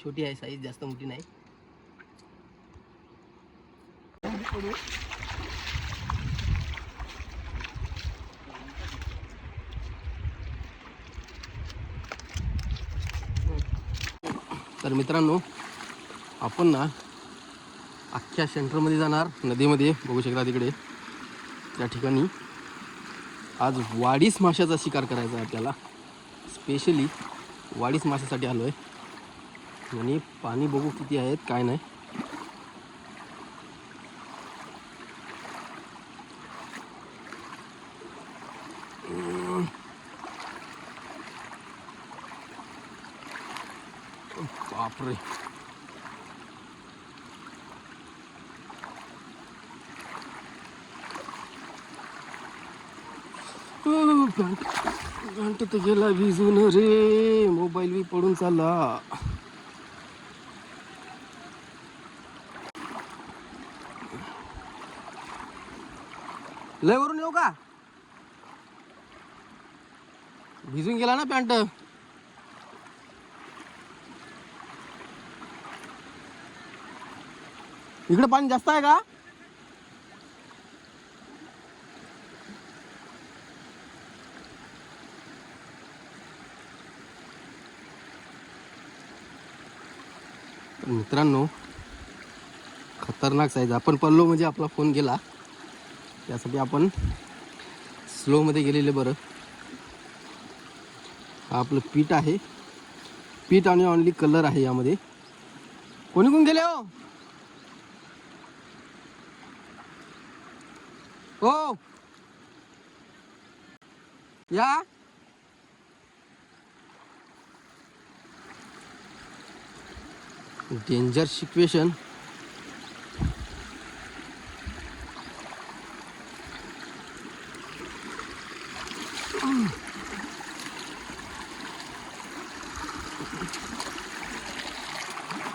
छोटी आहे साईज, जास्त मोठी नाही. तर मित्रांनो, आपण ना अख्ख्या सेंटरमध्ये जाणार, नदीमध्ये बघू शकता तिकडे त्या ठिकाणी. आज वाडीस माशाचा शिकार करायचा आहे आपल्याला. स्पेशली वाडीस माशासाठी आलो आहे. आणि पाणी बघू किती आहेत काय नाही. बापरे, घंट तर गेला भिजून रे, मोबाईल बी पडून चालला. लय वरून येऊ का? भिजून गेला ना पॅन्ट. इकडे पाणी जास्त आहे का? मित्रांनो, खतरनाक साईज. आपण पडलो म्हणजे आपला फोन गेला. त्यासाठी आपण स्लोमध्ये गेलेले बरं. हा आपलं पीठ आहे, पीठ आणि ऑनली कलर आहे यामध्ये. कोणी कोण गेले हो? हो या. Danger situation.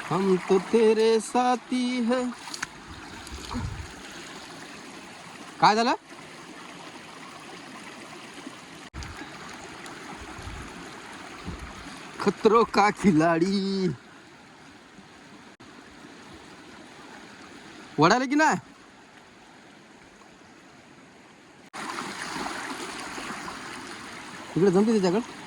हम तो तेरे साथी है. काय झालं? खतरो का खिलाडी. वडाले की नाही? इकडे जमते त्याच्याकडे.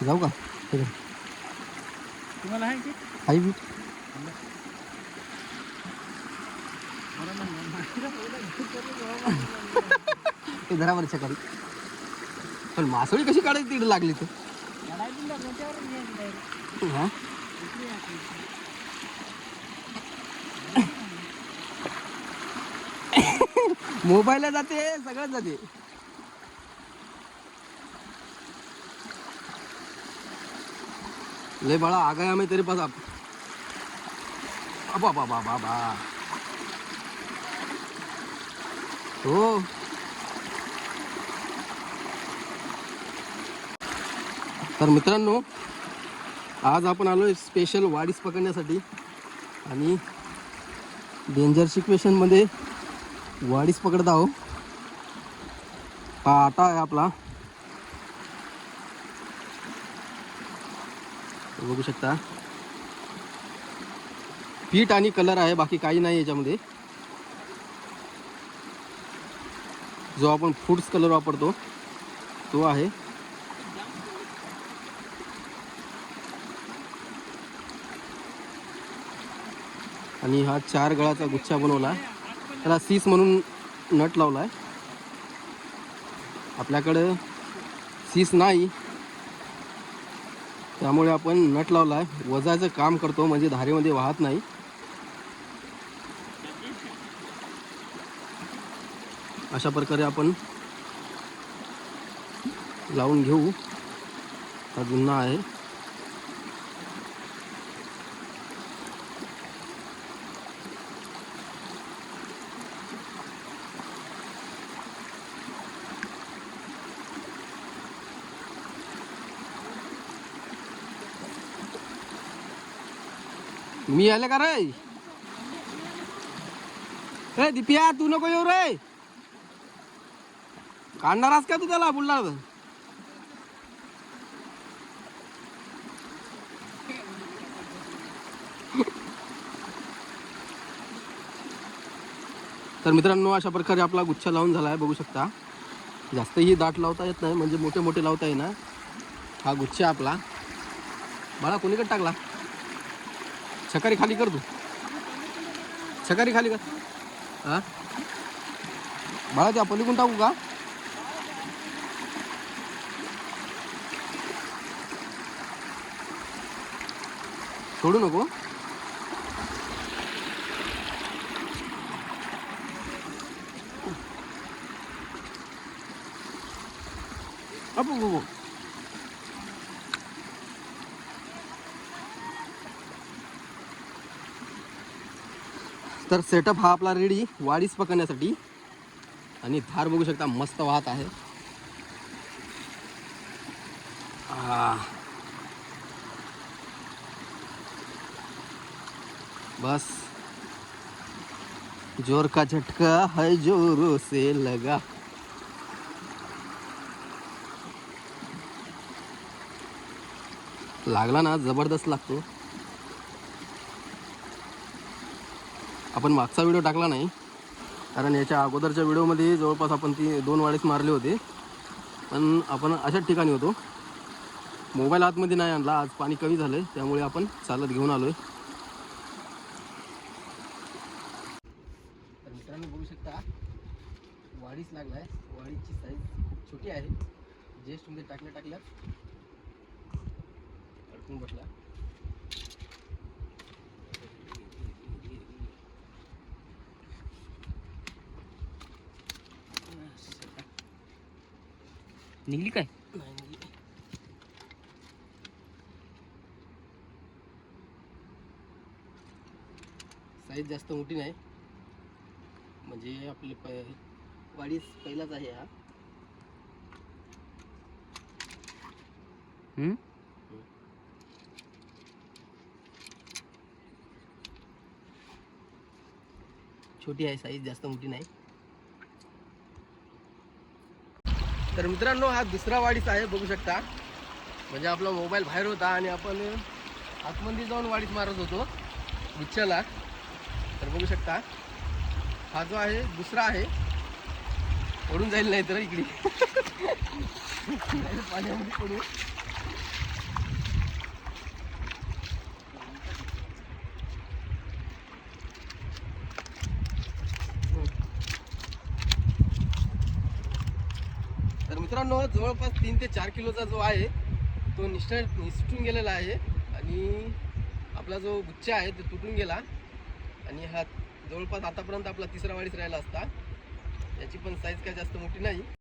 जाऊ का? तुम्हाला आहे की आई बी घरावर सकाळी. पण मासोळी कशी काढायची तिकडे लागली तर? मोबाईलला जाते, सगळं जाते. ले बाळा आ गया मैं तेरे पास. अब बाबा बाबा हो. तर मित्रांनो, आज आपण आलोय स्पेशल वाडीस पकडण्यासाठी. आणि डेंजर सिच्युएशनमध्ये वाडीस पकडत आहो. हा आटा आहे आपला, बघू शकता. पीठ आणि कलर आहे, बाकी काही नाही याच्यामध्ये. जो आपण फूड्स कलर वापरतो तो आहे. आणि हा 4 गळाचा गुच्छा बनवला. त्याला सीस म्हणून नट लावला आहे. आपल्याकडं सीस नाही, त्यामुळे आपण नट लावला आहे. वजाचं काम करतो म्हणजे धारेमध्ये वाहत नाही. अशा प्रकारे आपण लावून घेऊ. हा जुना आहे. मी आले का रे? ए दिप्या, तू नको येऊ रे. काढणारास का तू त्याला बुडला? तर मित्रांनो अशा प्रकारे आपला गुच्छा लावून झाला आहे, बघू शकता. जास्तही दाट लावता येत नाही, म्हणजे मोठे मोठे लावता येईना. हा गुच्छा आपला. बाळा कोणीकडे टाकला? छकारी खाली कर तू, छकारी खाली कर. हा बाळा त्या पलीकडून टाकू का? सोडू नको. तर सेटअप हा आपला रेडी वाडीस पकडण्यासाठी. आणि धार बघू शकता मस्त वाहत आहे. बस जोर का झटका है जोरों से लगा. लागला ना, जबरदस्त लागतो. आपण मागचा व्हिडिओ टाकला नाही, कारण याच्या अगोदरच्या व्हिडिओमध्ये जवळपास आपण 2 वाडीस मारले होते. पण आपण अशाच ठिकाणी होतो. मोबाईल आतमध्ये नाही आणला, आज पाणी कमी झालं त्यामुळे आपण चालत घेऊन आलोय. तर मित्रांनो बघू शकता वाडीच लागलाय. वाडीची साईज खूप छोटी आहे. जेस्ट मध्ये टाकल्या अडकून बसला. निघली काय? साईज जास्त मोठी नाही, म्हणजे आपले वाडीस पहिलाच आहे हा. छोटी आहे साईज, जास्त मोठी नाही. तर मित्रांनो हा दुसरा वाडीच आहे, बघू शकता. म्हणजे आपला मोबाईल बाहेर होता आणि आपण आतमध्ये जाऊन वाडीत मारत होतो गुच्छाला. तर बघू शकता हा जो आहे दुसरा आहे. पडून जाईल नाही तर इकडे पाण्यामध्ये पडू. तर मित्रांनो जवळपास 3 ते 4 किलोचा जो आहे तो निसटून गेलेला आहे. आणि आपला जो गुच्छा आहे तो तुटून गेला. आणि हा जवळपास आतापर्यंत आपला तिसरा वाडीच राहिला असता. याची पण साईज काय जास्त मोठी नाही.